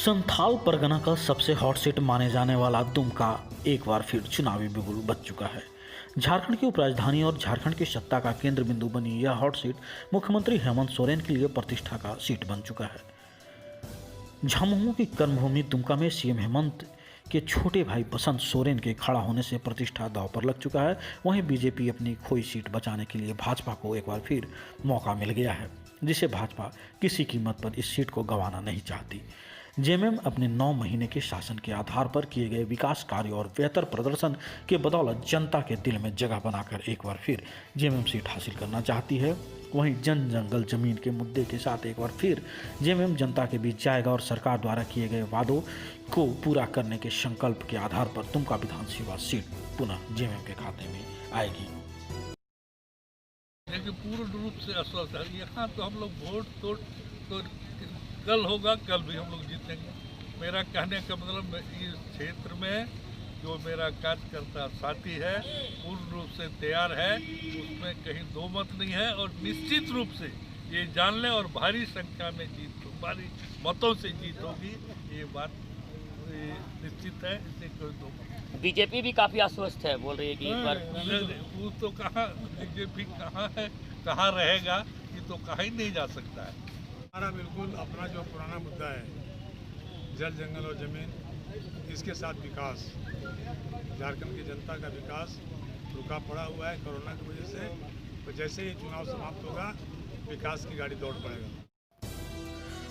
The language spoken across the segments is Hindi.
संथाल परगना का सबसे हॉट सीट माने जाने वाला दुमका एक बार फिर चुनावी बिगुल बच चुका है। झारखंड की उपराजधानी और झारखंड की सत्ता का केंद्र बिंदु बनी यह हॉट सीट मुख्यमंत्री हेमंत सोरेन के लिए प्रतिष्ठा का सीट बन चुका है। झामुमो की कर्मभूमि दुमका में सीएम हेमंत के छोटे भाई बसंत सोरेन के खड़ा होने से प्रतिष्ठा दांव पर लग चुका है। वहीं बीजेपी अपनी खोई सीट बचाने के लिए भाजपा को एक बार फिर मौका मिल गया है, जिसे भाजपा किसी कीमत पर इस सीट को गंवाना नहीं चाहती। जेएमएम अपने 9 महीने के शासन के आधार पर किए गए विकास कार्य और बेहतर प्रदर्शन के बदौलत जनता के दिल में जगह बनाकर एक बार फिर जेएमएम सीट हासिल करना चाहती है। वहीं जन जंगल जमीन के मुद्दे के साथ एक बार फिर जेएमएम जनता के बीच जाएगा और सरकार द्वारा किए गए वादों को पूरा करने के संकल्प के आधार पर दुमका विधानसभा सीट पुनः जेएमएम के खाते में आएगी। देखिए, पूर्ण रूप से आश्वस्त है। यहाँ तो हम लोग वोट तो कल होगा, कल भी हम लोग जीतेंगे। मेरा कहने का मतलब इस क्षेत्र में जो मेरा कार्यकर्ता साथी है पूर्ण रूप से तैयार है, उसमें कहीं दो मत नहीं है और निश्चित रूप से ये जान लें और भारी संख्या में भारी मतों से जीत होगी, ये बात निश्चित है। इससे कोई दो मत। बीजेपी भी काफी आश्वस्त है, बोल रही है कि एक बार वो तो कहाँ बीजेपी कहाँ है, कहाँ रहेगा, ये तो कहाँ ही नहीं जा सकता है। हमारा बिल्कुल अपना जो पुराना मुद्दा है जल जंगल और जमीन, इसके साथ विकास, झारखंड की जनता का विकास रुका पड़ा हुआ है कोरोना की वजह से। तो जैसे ही चुनाव समाप्त होगा विकास की गाड़ी दौड़ पड़ेगा।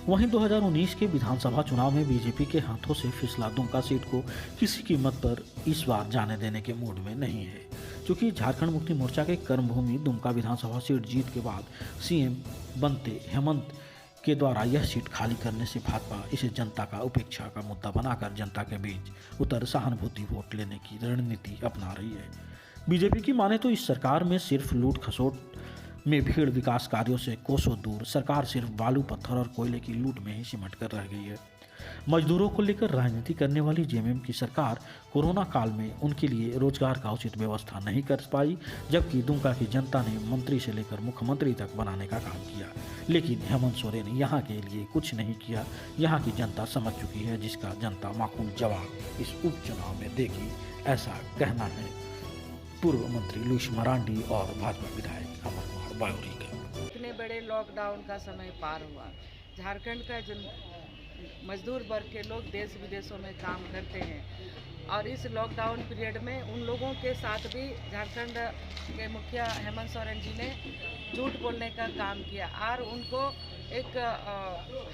वहीं 2019 के विधानसभा चुनाव में बीजेपी के हाथों से फिसला दुमका सीट को किसी कीमत पर इस बार जाने देने के मूड में नहीं है, क्योंकि झारखंड मुक्ति मोर्चा के कर्मभूमि दुमका विधानसभा सीट जीत के बाद सीएम बनते हेमंत के द्वारा यह सीट खाली करने से भाजपा इसे जनता का उपेक्षा का मुद्दा बनाकर जनता के बीच उतर सहानुभूति वोट लेने की रणनीति अपना रही है। बीजेपी की माने तो इस सरकार में सिर्फ लूट खसोट में भीड़, विकास कार्यों से कोसों दूर सरकार सिर्फ बालू पत्थर और कोयले की लूट में ही सिमट कर रह गई है। मजदूरों को लेकर राजनीति करने वाली जेएमएम की सरकार कोरोना काल में उनके लिए रोजगार का उचित व्यवस्था नहीं कर पाई, जबकि दुमका की जनता ने मंत्री से लेकर मुख्यमंत्री तक बनाने का काम किया, लेकिन हेमंत सोरेन यहाँ के लिए कुछ नहीं किया। यहाँ की जनता समझ चुकी है, जिसका जनता माकूल जवाब इस उपचुनाव में देगी, ऐसा कहना है पूर्व मंत्री लुइस मरांडी और भाजपा विधायक अमर कुमार बायोरी का। इतने बड़े लॉकडाउन का समय पार हुआ, झारखंड का मजदूर वर्ग के लोग देश विदेशों में काम करते हैं और इस लॉकडाउन पीरियड में उन लोगों के साथ भी झारखंड के मुखिया हेमंत सोरेन जी ने झूठ बोलने का काम किया और उनको एक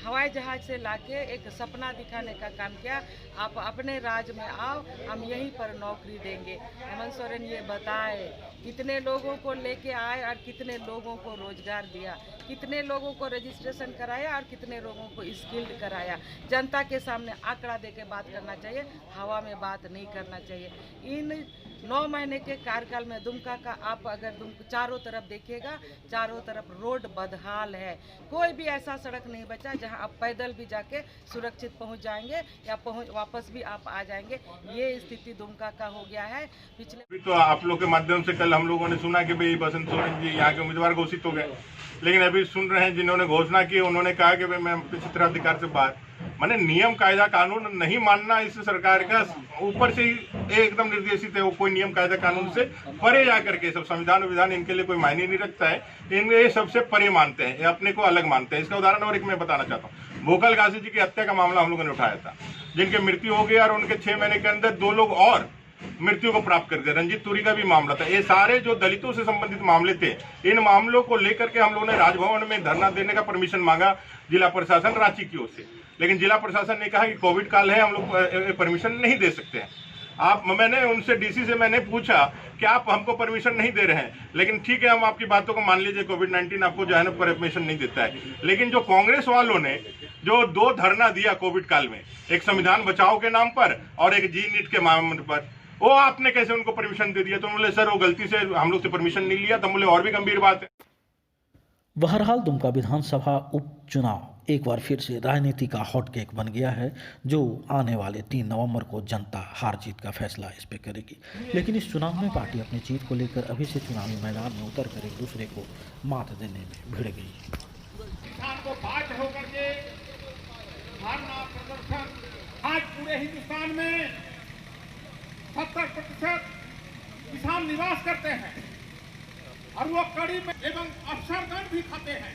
हवाई जहाज से लाके एक सपना दिखाने का काम किया। आप अपने राज्य में आओ, हम यहीं पर नौकरी देंगे। हेमंत सोरेन ये बताए कितने लोगों को लेके आए और कितने लोगों को रोजगार दिया, कितने लोगों को रजिस्ट्रेशन कराया और कितने लोगों को स्किल्ड कराया। जनता के सामने आंकड़ा दे के बात करना चाहिए, हवा में बात नहीं करना चाहिए। इन 9 महीने के कार्यकाल में दुमका का आप अगर चारों तरफ देखिएगा, चारों तरफ रोड बदहाल है। कोई भी ऐसा सड़क नहीं बचा जहां आप पैदल भी जाके सुरक्षित पहुंच जाएंगे या वापस भी आप आ जाएंगे। ये स्थिति दुमका का हो गया है। पिछले तो आप लोग के माध्यम से कल हम लोगों ने सुना कि भाई बसंत सोरेन जी यहाँ के उम्मीदवार घोषित हो गए, लेकिन अभी सुन रहे हैं जिन्होंने घोषणा की उन्होंने कहा कि भाई मैं क्षेत्राधिकार से बाहर। माने नियम कायदा कानून नहीं मानना इस सरकार का ऊपर से ही एकदम निर्देशित है। वो कोई नियम कायदा कानून से परे जा करके सब संविधान विधान इनके लिए कोई मायने नहीं रखता है। इनके ये सबसे परे मानते हैं, ये अपने को अलग मानते हैं। इसका उदाहरण और एक मैं बताना चाहता हूँ। भोकल गाजी जी की हत्या का मामला हम लोगों ने उठाया था, जिनके मृत्यु हो गई और उनके 6 महीने के अंदर 2 लोग और मृत्यु को प्राप्त कर गए। रंजीत तुरी का भी मामला था। ये सारे जो दलितों से संबंधित मामले थे, इन मामलों को लेकर के हम लोगों ने राजभवन में धरना देने का परमिशन मांगा जिला प्रशासन रांची की ओर से, लेकिन जिला प्रशासन ने कहा कि कोविड काल है, हम लोग परमिशन नहीं दे सकते हैं। मैंने उनसे डीसी से मैंने पूछा कि आप हमको परमिशन नहीं दे रहे हैं, लेकिन ठीक है हम आपकी बातों को मान लीजिए, कोविड-19 आपको जो है ना परमिशन नहीं देता है। लेकिन जो कांग्रेस वालों ने जो 2 धरना दिया कोविड काल में, एक संविधान बचाओ के नाम पर और एक जी नीट के मामले पर, वो आपने कैसे उनको परमिशन दे दिया? तो बोले सर वो गलती से हम लोग से परमिशन नहीं लिया। तो बोले और भी गंभीर बात है। बहरहाल दुमका विधानसभा उपचुनाव एक बार फिर से राजनीति का हॉटकेक बन गया है, जो आने वाले 3 नवंबर को जनता हार जीत का फैसला इस पे करेगी। लेकिन इस चुनाव में पार्टी अपनी जीत को लेकर अभी से चुनावी मैदान में उतर कर एक दूसरे को मात देने में भिड़ गई है। किसान को बात होकर के धरना प्रदर्शन आज पूरे हिंदुस्तान में 70% किसान निवास करते हैं और वो कड़ी में एवं अफसरगण भी खाते हैं।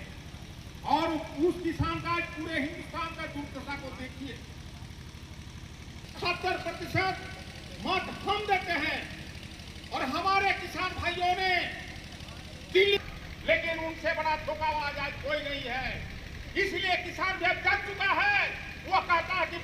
और उस किसान का आज पूरे हिंदुस्तान का दुर्दशा को देखिए। 70% मत हम देते हैं और हमारे किसान भाइयों ने दिल्ली, लेकिन उनसे बड़ा धोखाबाज आज कोई नहीं है। इसलिए किसान जब जग चुका है वो कहता है कि